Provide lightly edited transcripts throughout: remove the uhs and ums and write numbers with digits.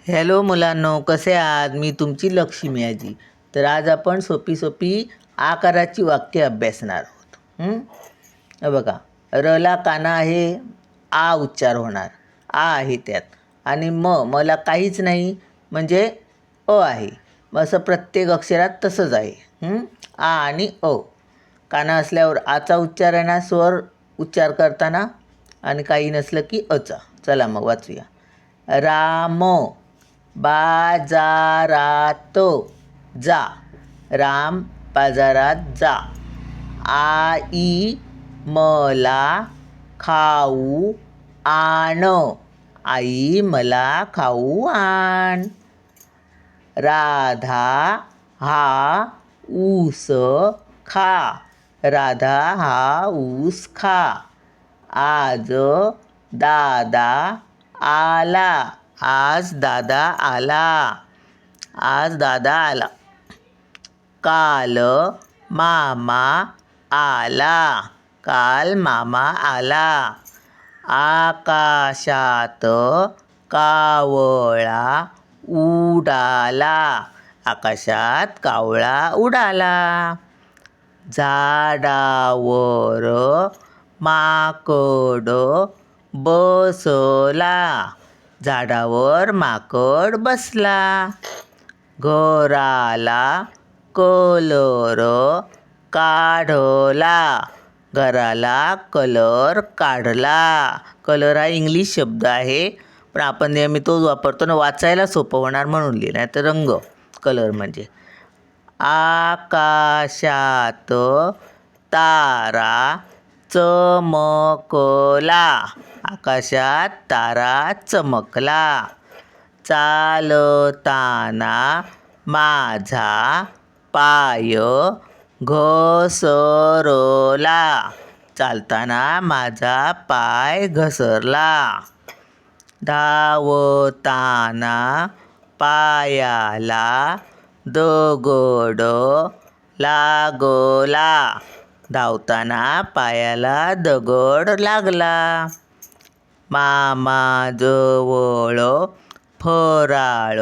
Hello मुलांनो, कसे आहात? मी तुमची लक्ष्मी आजी. तर आज आपण सोपी सोपी आकाराची वाक्य अभ्यासणार आहोत. हे बघा, रला काना आहे, आ उच्चार होणार, आ आहे त्यात. आणि मला काहीच नाही म्हणजे अ आहे. मग असं प्रत्येक अक्षरात तसंच आहे. आ आणि अ. काना असल्यावर आचा उच्चार आहे ना, स्वर उच्चार करताना, आणि काही नसलं की अचा. चला मग वाचूया. राम बाजारात जा. राम बाजारात जा. आई मला खाऊ आण. आई मला खाऊ आण. राधा हा ऊस खा. राधा हा ऊस खा. आज दादा आला. आज दादा आला. आज दादा आला. काल मामा आला. काल मामा आला. आकाशात कावळा उडाला. आकाशात कावळा उडाला. झाडावर माकड बसला. झाडावर माकड बसला. घराला कलर काढला. घराला कलर काढला. कलर हा इंग्लिश शब्द आहे, पण आपण नेहमी तोच वापरतो ना, वाचायला सोपं होणार म्हणून लिहिलं. नाही तर रंग, कलर म्हणजे. आकाशात तारा चमकला. आकाशात तारा चमकला. चालताना माझा पाय घसरला. चालताना माझा पाय घसरला. धावताना पायाला दगड लागला. धावताना पायाला दगड लागला. मामाजवळ फराळ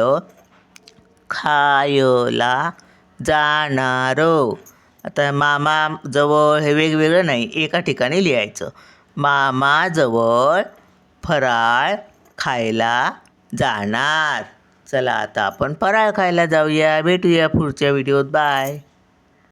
खायला जाणार. आता मामाजवळ हे वेगवेगळं नाही, एका ठिकाणी लिहायचं. मामाजवळ फराळ खायला जाणार. चला आता आपण फराळ खायला जाऊया. भेटूया पुढच्या व्हिडिओत. बाय.